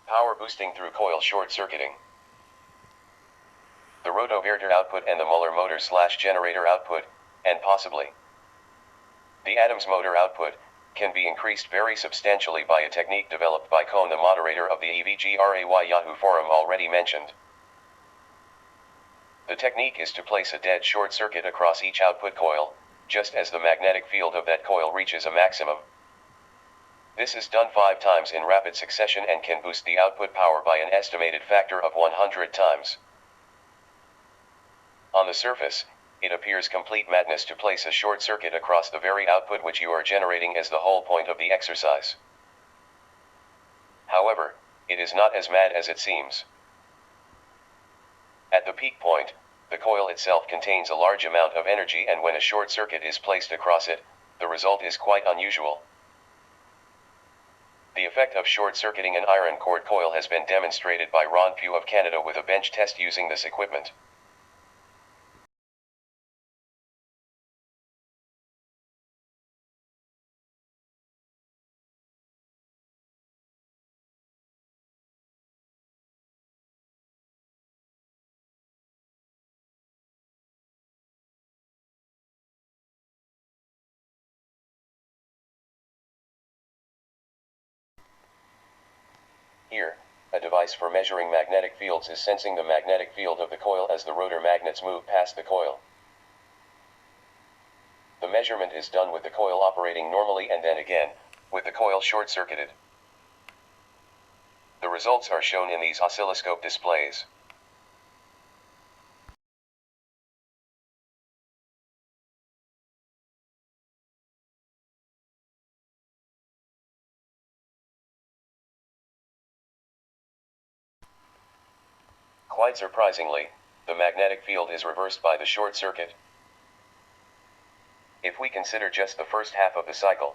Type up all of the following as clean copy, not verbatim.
Power boosting through coil short circuiting. The rotovirtual output and the Muller motor/generator output, and possibly the Adams motor output, can be increased very substantially by a technique developed by Cohn, the moderator of the EVGRAY Yahoo forum already mentioned. The technique is to place a dead short circuit across each output coil, just as the magnetic field of that coil reaches a maximum. This is done 5 times in rapid succession and can boost the output power by an estimated factor of 100 times. On the surface, it appears complete madness to place a short circuit across the very output which you are generating as the whole point of the exercise. However, it is not as mad as it seems. At the peak point, the coil itself contains a large amount of energy, and when a short circuit is placed across it, the result is quite unusual. The effect of short-circuiting an iron core coil has been demonstrated by Ron Pugh of Canada with a bench test using this equipment. Here, a device for measuring magnetic fields is sensing the magnetic field of the coil as the rotor magnets move past the coil. The measurement is done with the coil operating normally and then again, with the coil short-circuited. The results are shown in these oscilloscope displays. Quite surprisingly, the magnetic field is reversed by the short circuit. If we consider just the first half of the cycle,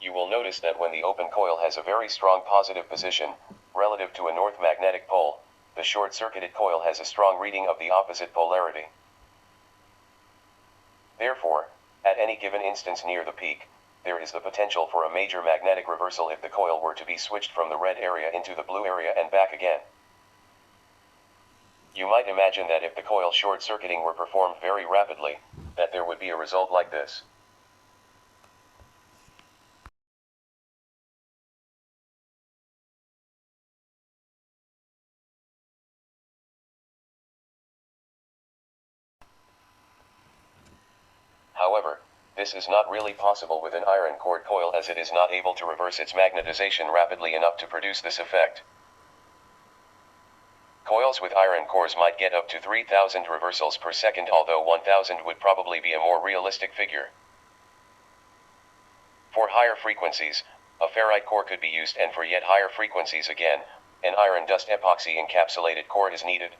you will notice that when the open coil has a very strong positive position, relative to a north magnetic pole, the short-circuited coil has a strong reading of the opposite polarity. Therefore, at any given instance near the peak, there is the potential for a major magnetic reversal if the coil were to be switched from the red area into the blue area and back again. You might imagine that if the coil short-circuiting were performed very rapidly, that there would be a result like this. However, this is not really possible with an iron core coil, as it is not able to reverse its magnetization rapidly enough to produce this effect. Coils with iron cores might get up to 3,000 reversals per second, although 1,000 would probably be a more realistic figure. For higher frequencies, a ferrite core could be used, and for yet higher frequencies again, an iron dust epoxy encapsulated core is needed.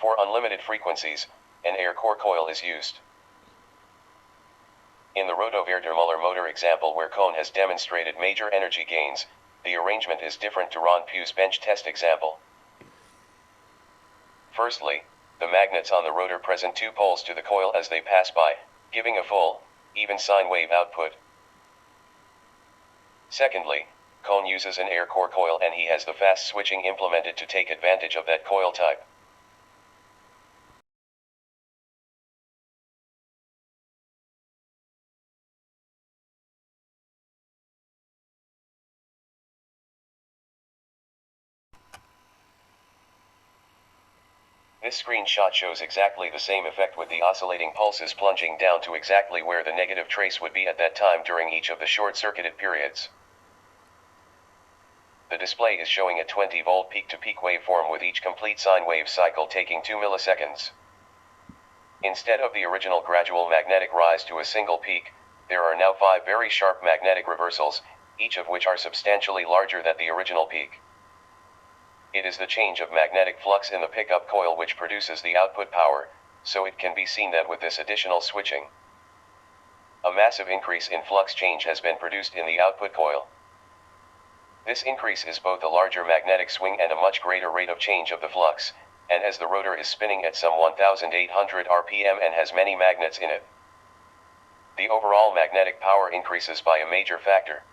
For unlimited frequencies, an air core coil is used. In the Rotovirtual Muller motor example where Cohn has demonstrated major energy gains, the arrangement is different to Ron Pugh's bench test example. Firstly, the magnets on the rotor present 2 poles to the coil as they pass by, giving a full, even sine wave output. Secondly, Cohn uses an air core coil, and he has the fast switching implemented to take advantage of that coil type. This screenshot shows exactly the same effect, with the oscillating pulses plunging down to exactly where the negative trace would be at that time during each of the short-circuited periods. The display is showing a 20-volt peak-to-peak waveform with each complete sine wave cycle taking 2 milliseconds. Instead of the original gradual magnetic rise to a single peak, there are now 5 very sharp magnetic reversals, each of which are substantially larger than the original peak. It is the change of magnetic flux in the pickup coil which produces the output power, so it can be seen that with this additional switching, a massive increase in flux change has been produced in the output coil. This increase is both a larger magnetic swing and a much greater rate of change of the flux, and as the rotor is spinning at some 1,800 RPM and has many magnets in it, the overall magnetic power increases by a major factor.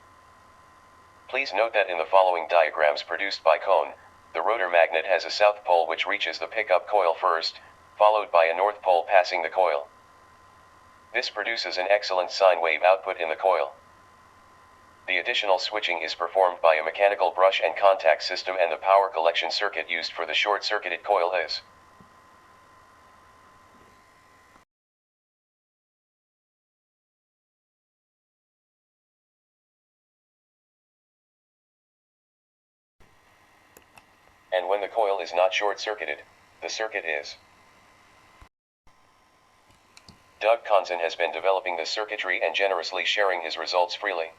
Please note that in the following diagrams produced by Coil, the rotor magnet has a south pole which reaches the pickup coil first, followed by a north pole passing the coil. This produces an excellent sine wave output in the coil. The additional switching is performed by a mechanical brush and contact system, and the power collection circuit used for the short-circuited coil is and when the coil is not short-circuited, the circuit is. Doug Conzen has been developing this circuitry and generously sharing his results freely.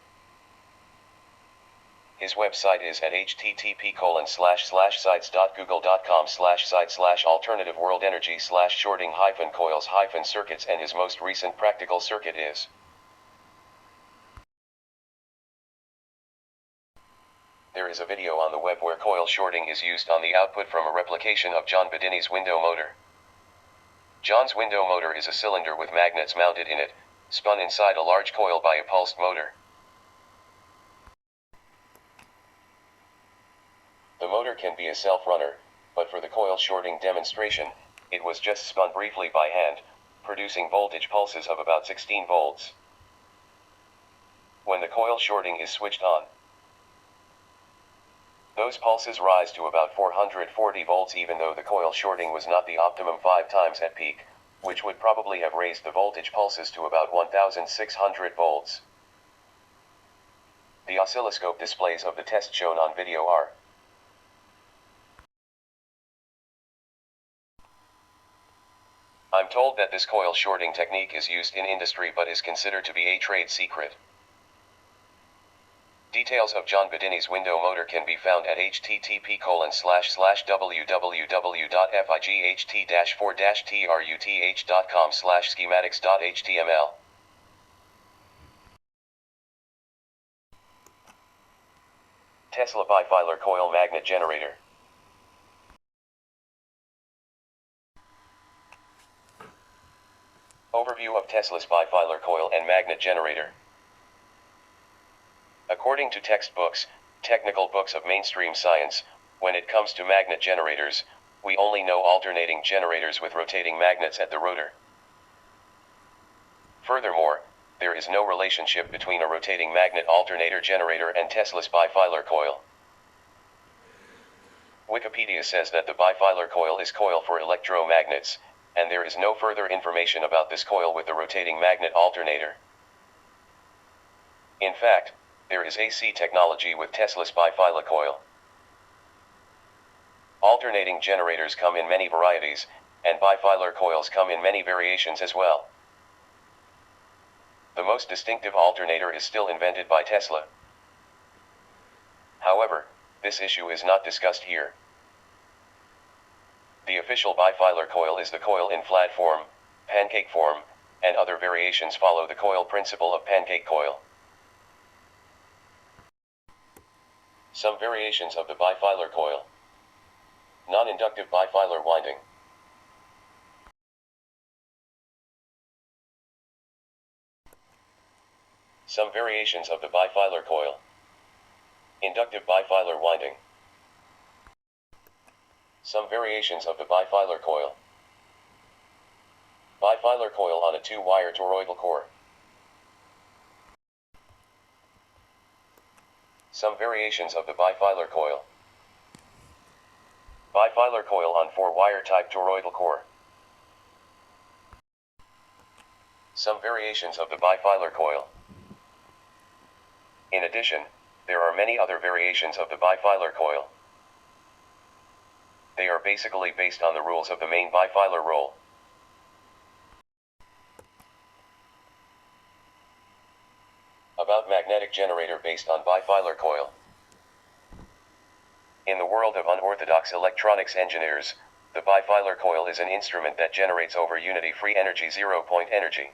His website is at http://sites.google.com/site/alternative-world-energy/shorting-coils-circuits, and his most recent practical circuit is. There is a video on the web where coil shorting is used on the output from a replication of John Bedini's window motor. John's window motor is a cylinder with magnets mounted in it, spun inside a large coil by a pulsed motor. The motor can be a self-runner, but for the coil shorting demonstration, it was just spun briefly by hand, producing voltage pulses of about 16 volts. When the coil shorting is switched on, those pulses rise to about 440 volts, even though the coil shorting was not the optimum 5 times at peak, which would probably have raised the voltage pulses to about 1600 volts. The oscilloscope displays of the test shown on video are. I'm told that this coil shorting technique is used in industry but is considered to be a trade secret. Details of John Bedini's window motor can be found at http://www.fight-4-truth.com/schematics.html. Tesla bifilar coil magnet generator. Overview of Tesla's bifilar coil and magnet generator. According to textbooks, technical books of mainstream science, when it comes to magnet generators, we only know alternating generators with rotating magnets at the rotor. Furthermore, there is no relationship between a rotating magnet alternator generator and Tesla's bifilar coil. Wikipedia says that the bifilar coil is coil for electromagnets, and there is no further information about this coil with the rotating magnet alternator. In fact, there is AC technology with Tesla's bifilar coil. Alternating generators come in many varieties, and bifilar coils come in many variations as well. The most distinctive alternator is still invented by Tesla. However, this issue is not discussed here. The official bifilar coil is the coil in flat form, pancake form, and other variations follow the coil principle of pancake coil. Some variations of the bifilar coil. Non-inductive bifilar winding. Some variations of the bifilar coil. Inductive bifilar winding. Some variations of the bifilar coil. Bifilar coil on a 2-wire toroidal core. Some variations of the bifilar coil. Bifilar coil on 4-wire type toroidal core. Some variations of the bifilar coil. In addition, there are many other variations of the bifilar coil. They are basically based on the rules of the main bifilar roll. About magnetic generator based on bifilar coil. In the world of unorthodox electronics engineers, the bifilar coil is an instrument that generates over unity free energy, zero-point energy.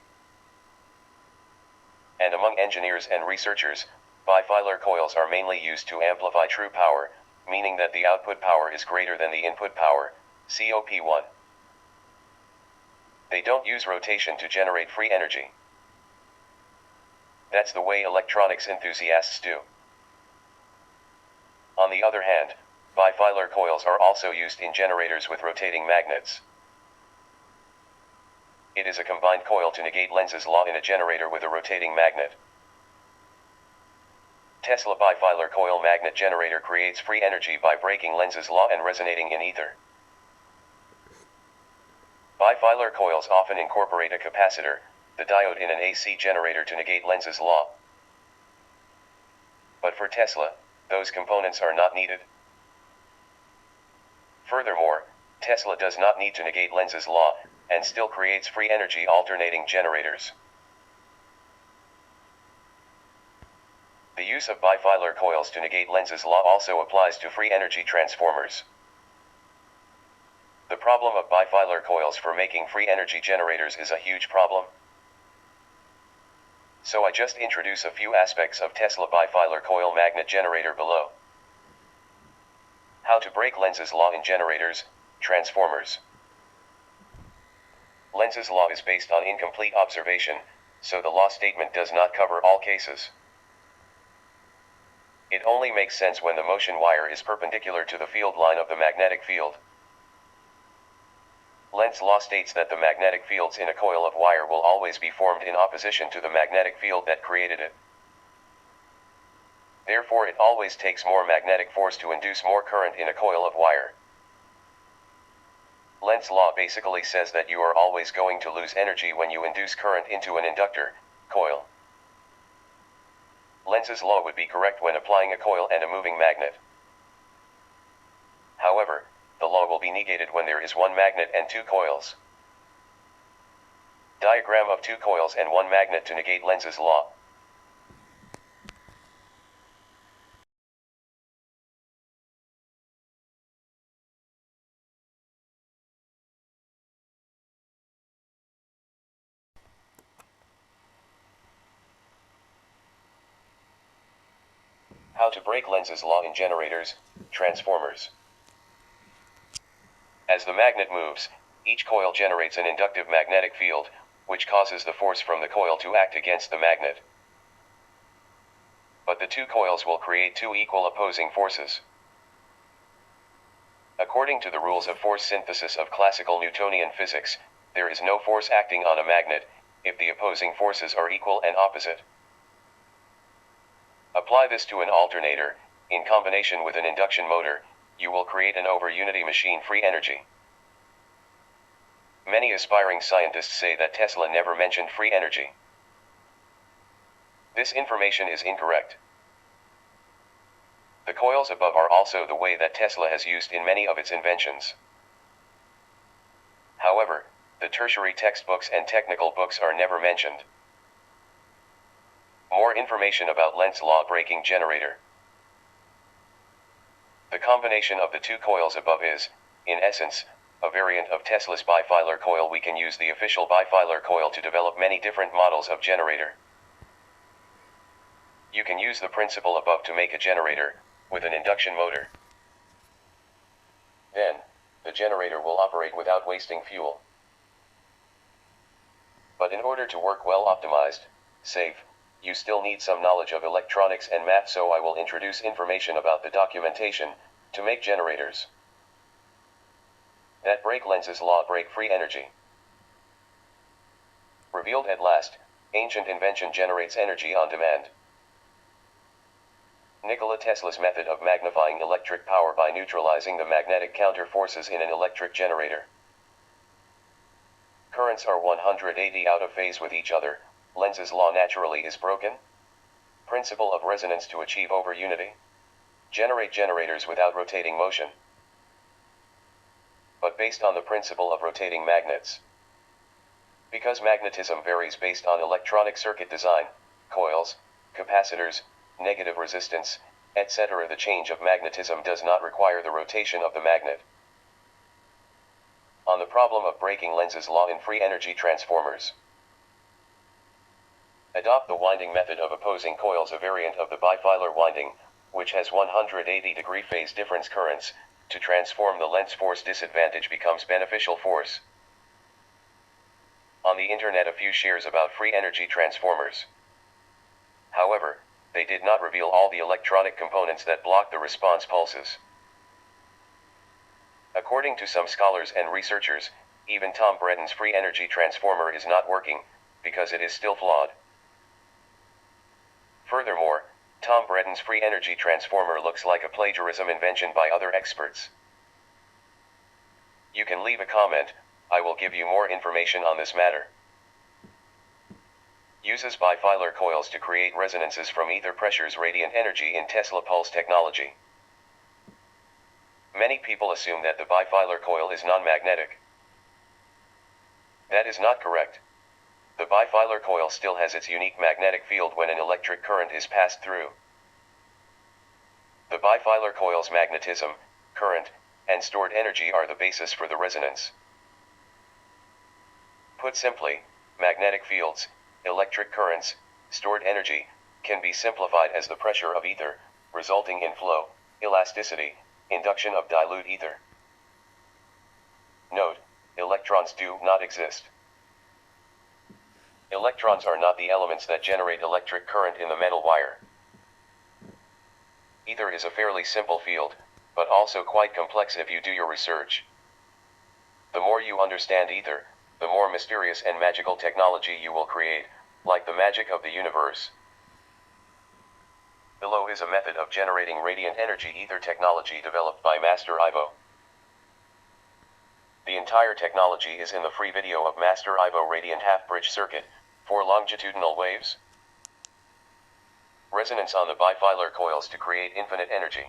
And among engineers and researchers, bifilar coils are mainly used to amplify true power, meaning that the output power is greater than the input power, COP1. They don't use rotation to generate free energy. That's the way electronics enthusiasts do. On the other hand, bifilar coils are also used in generators with rotating magnets. It is a combined coil to negate Lenz's law in a generator with a rotating magnet. Tesla bifilar coil magnet generator creates free energy by breaking Lenz's law and resonating in ether. Bifilar coils often incorporate a capacitor, the diode in an AC generator to negate Lenz's law. But for Tesla, those components are not needed. Furthermore, Tesla does not need to negate Lenz's law, and still creates free energy alternating generators. The use of bifilar coils to negate Lenz's law also applies to free energy transformers. The problem of bifilar coils for making free energy generators is a huge problem. So I just introduce a few aspects of Tesla bifilar coil magnet generator below. How to break Lenz's law in generators, transformers. Lenz's law is based on incomplete observation, so the law statement does not cover all cases. It only makes sense when the motion wire is perpendicular to the field line of the magnetic field. Lenz's law states that the magnetic fields in a coil of wire will always be formed in opposition to the magnetic field that created it. Therefore, it always takes more magnetic force to induce more current in a coil of wire. Lenz's law basically says that you are always going to lose energy when you induce current into an inductor, coil. Lenz's law would be correct when applying a coil and a moving magnet. However, the law will be negated when there is one magnet and two coils. Diagram of two coils and one magnet to negate Lenz's law. How to break Lenz's law in generators, transformers. As the magnet moves, each coil generates an inductive magnetic field, which causes the force from the coil to act against the magnet. But the two coils will create two equal opposing forces. According to the rules of force synthesis of classical Newtonian physics, there is no force acting on a magnet, if the opposing forces are equal and opposite. Apply this to an alternator, in combination with an induction motor, you will create an over-unity machine free energy. Many aspiring scientists say that Tesla never mentioned free energy. This information is incorrect. The coils above are also the way that Tesla has used in many of its inventions. However, the tertiary textbooks and technical books are never mentioned. More information about Lenz's law breaking generator. The combination of the two coils above is, in essence, a variant of Tesla's bifilar coil. We can use the official bifilar coil to develop many different models of generator. You can use the principle above to make a generator, with an induction motor. Then, the generator will operate without wasting fuel. But in order to work well optimized, safe, you still need some knowledge of electronics and math, so I will introduce information about the documentation to make generators that break Lenz's law, break free energy. Revealed at last, ancient invention generates energy on demand. Nikola Tesla's method of magnifying electric power by neutralizing the magnetic counter forces in an electric generator. Currents are 180 out of phase with each other. Lenz's law naturally is broken. Principle of resonance to achieve over unity. Generate generators without rotating motion, but based on the principle of rotating magnets. Because magnetism varies based on electronic circuit design, coils, capacitors, negative resistance, etc., the change of magnetism does not require the rotation of the magnet. On the problem of breaking Lenz's law in free energy transformers. Adopt the winding method of opposing coils, a variant of the bifilar winding, which has 180-degree phase difference currents. To transform the Lenz force disadvantage becomes beneficial force. On the internet, a few shares about free energy transformers. However, they did not reveal all the electronic components that block the response pulses. According to some scholars and researchers, even Tom Breden's free energy transformer is not working, because it is still flawed. Furthermore, Tom Breden's free energy transformer looks like a plagiarism invention by other experts. You can leave a comment, I will give you more information on this matter. Uses bifilar coils to create resonances from ether pressures radiant energy in Tesla pulse technology. Many people assume that the bifilar coil is non-magnetic. That is not correct. The bifilar coil still has its unique magnetic field when an electric current is passed through. The bifilar coil's magnetism, current, and stored energy are the basis for the resonance. Put simply, magnetic fields, electric currents, stored energy, can be simplified as the pressure of ether, resulting in flow, elasticity, induction of dilute ether. Note, electrons do not exist. Electrons are not the elements that generate electric current in the metal wire. Ether is a fairly simple field, but also quite complex if you do your research. The more you understand ether, the more mysterious and magical technology you will create, like the magic of the universe. Below is a method of generating radiant energy ether technology developed by Master Ivo. The entire technology is in the free video of Master Ivo Radiant Half-Bridge Circuit, for longitudinal waves. Resonance on the bifilar coils to create infinite energy.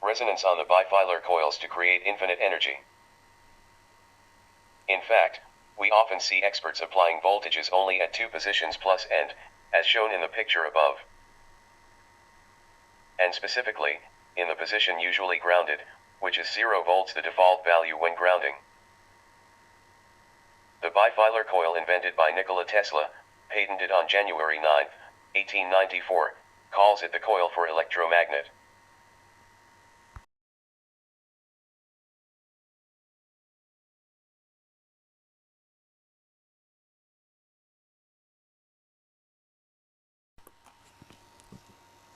Resonance on the bifilar coils to create infinite energy. In fact, we often see experts applying voltages only at two positions plus and, as shown in the picture above. And specifically, in the position usually grounded, which is 0 volts the default value when grounding. The bifilar coil invented by Nikola Tesla, patented on January 9, 1894, calls it the coil for electromagnet.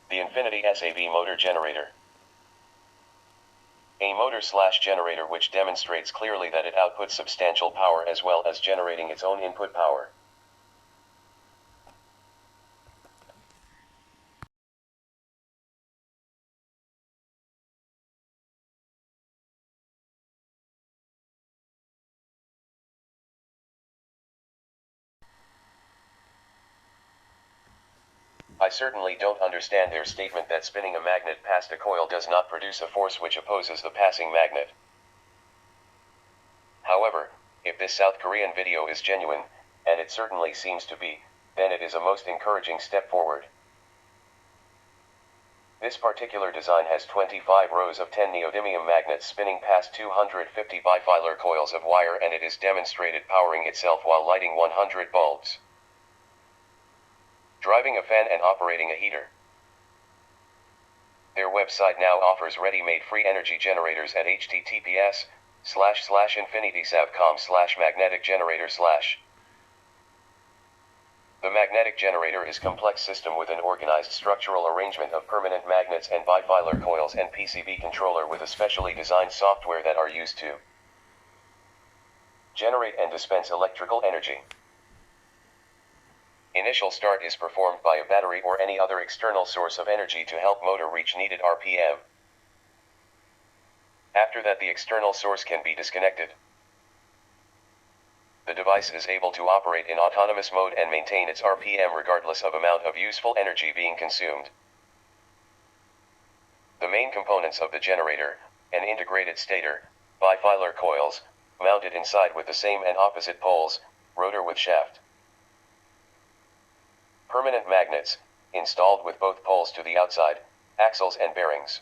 The Infinity SAB motor generator. A motor/generator which demonstrates clearly that it outputs substantial power as well as generating its own input power. I certainly don't understand their statement that spinning a magnet past a coil does not produce a force which opposes the passing magnet. However, if this South Korean video is genuine, and it certainly seems to be, then it is a most encouraging step forward. This particular design has 25 rows of 10 neodymium magnets spinning past 250 bifilar coils of wire, and it is demonstrated powering itself while lighting 100 bulbs, driving a fan and operating a heater. Their website now offers ready-made free energy generators at https://infinitysavcom/magnetic-generator/. The magnetic generator is a complex system with an organized structural arrangement of permanent magnets and bifilar coils and PCB controller with a specially designed software that are used to generate and dispense electrical energy. Initial start is performed by a battery or any other external source of energy to help motor reach needed RPM. After that, the external source can be disconnected. The device is able to operate in autonomous mode and maintain its RPM regardless of amount of useful energy being consumed. The main components of the generator: an integrated stator, bifilar coils, mounted inside with the same and opposite poles, rotor with shaft. Permanent magnets, installed with both poles to the outside, axles and bearings.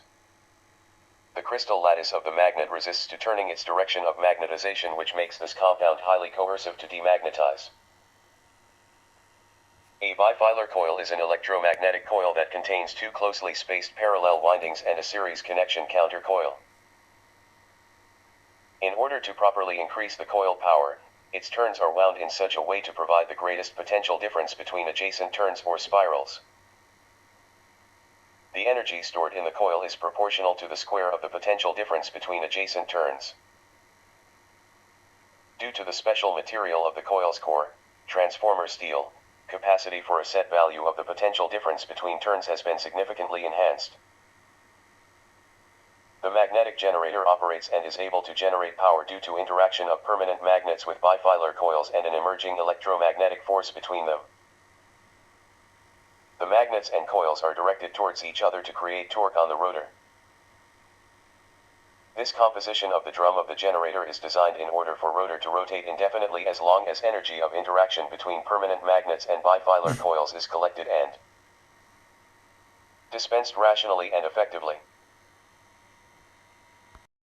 The crystal lattice of the magnet resists to turning its direction of magnetization, which makes this compound highly coercive to demagnetize. A bifilar coil is an electromagnetic coil that contains two closely spaced parallel windings and a series connection counter coil. In order to properly increase the coil power, its turns are wound in such a way to provide the greatest potential difference between adjacent turns or spirals. The energy stored in the coil is proportional to the square of the potential difference between adjacent turns. Due to the special material of the coil's core, transformer steel, capacity for a set value of the potential difference between turns has been significantly enhanced. The magnetic generator operates and is able to generate power due to interaction of permanent magnets with bifilar coils and an emerging electromagnetic force between them. The magnets and coils are directed towards each other to create torque on the rotor. This composition of the drum of the generator is designed in order for rotor to rotate indefinitely as long as energy of interaction between permanent magnets and bifilar coils is collected and dispensed rationally and effectively.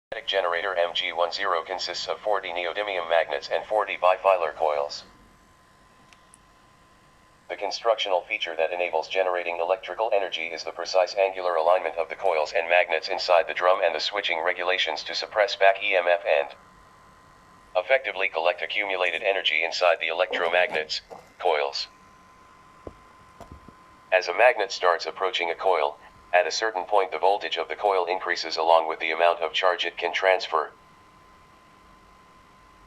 The magnetic generator MG10 consists of 40 neodymium magnets and 40 bifilar coils. The constructional feature that enables generating electrical energy is the precise angular alignment of the coils and magnets inside the drum and the switching regulations to suppress back EMF and effectively collect accumulated energy inside the electromagnets, coils. As a magnet starts approaching a coil, at a certain point the voltage of the coil increases along with the amount of charge it can transfer.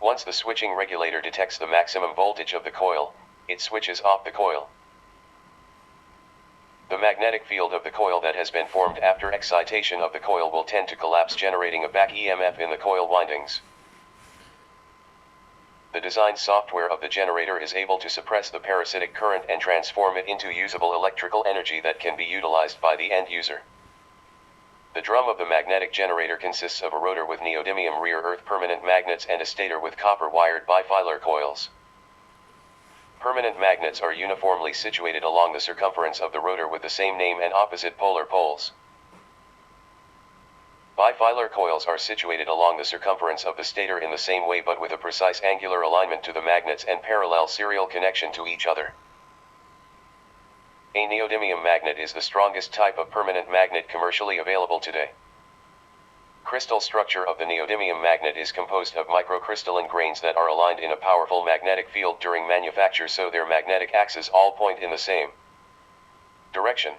Once the switching regulator detects the maximum voltage of the coil, it switches off the coil. The magnetic field of the coil that has been formed after excitation of the coil will tend to collapse, generating a back EMF in the coil windings. The design software of the generator is able to suppress the parasitic current and transform it into usable electrical energy that can be utilized by the end user. The drum of the magnetic generator consists of a rotor with neodymium rear earth permanent magnets and a stator with copper-wired bifilar coils. Permanent magnets are uniformly situated along the circumference of the rotor with the same name and opposite polar poles. Bifilar coils are situated along the circumference of the stator in the same way but with a precise angular alignment to the magnets and parallel serial connection to each other. A neodymium magnet is the strongest type of permanent magnet commercially available today. Crystal structure of the neodymium magnet is composed of microcrystalline grains that are aligned in a powerful magnetic field during manufacture, so their magnetic axes all point in the same direction.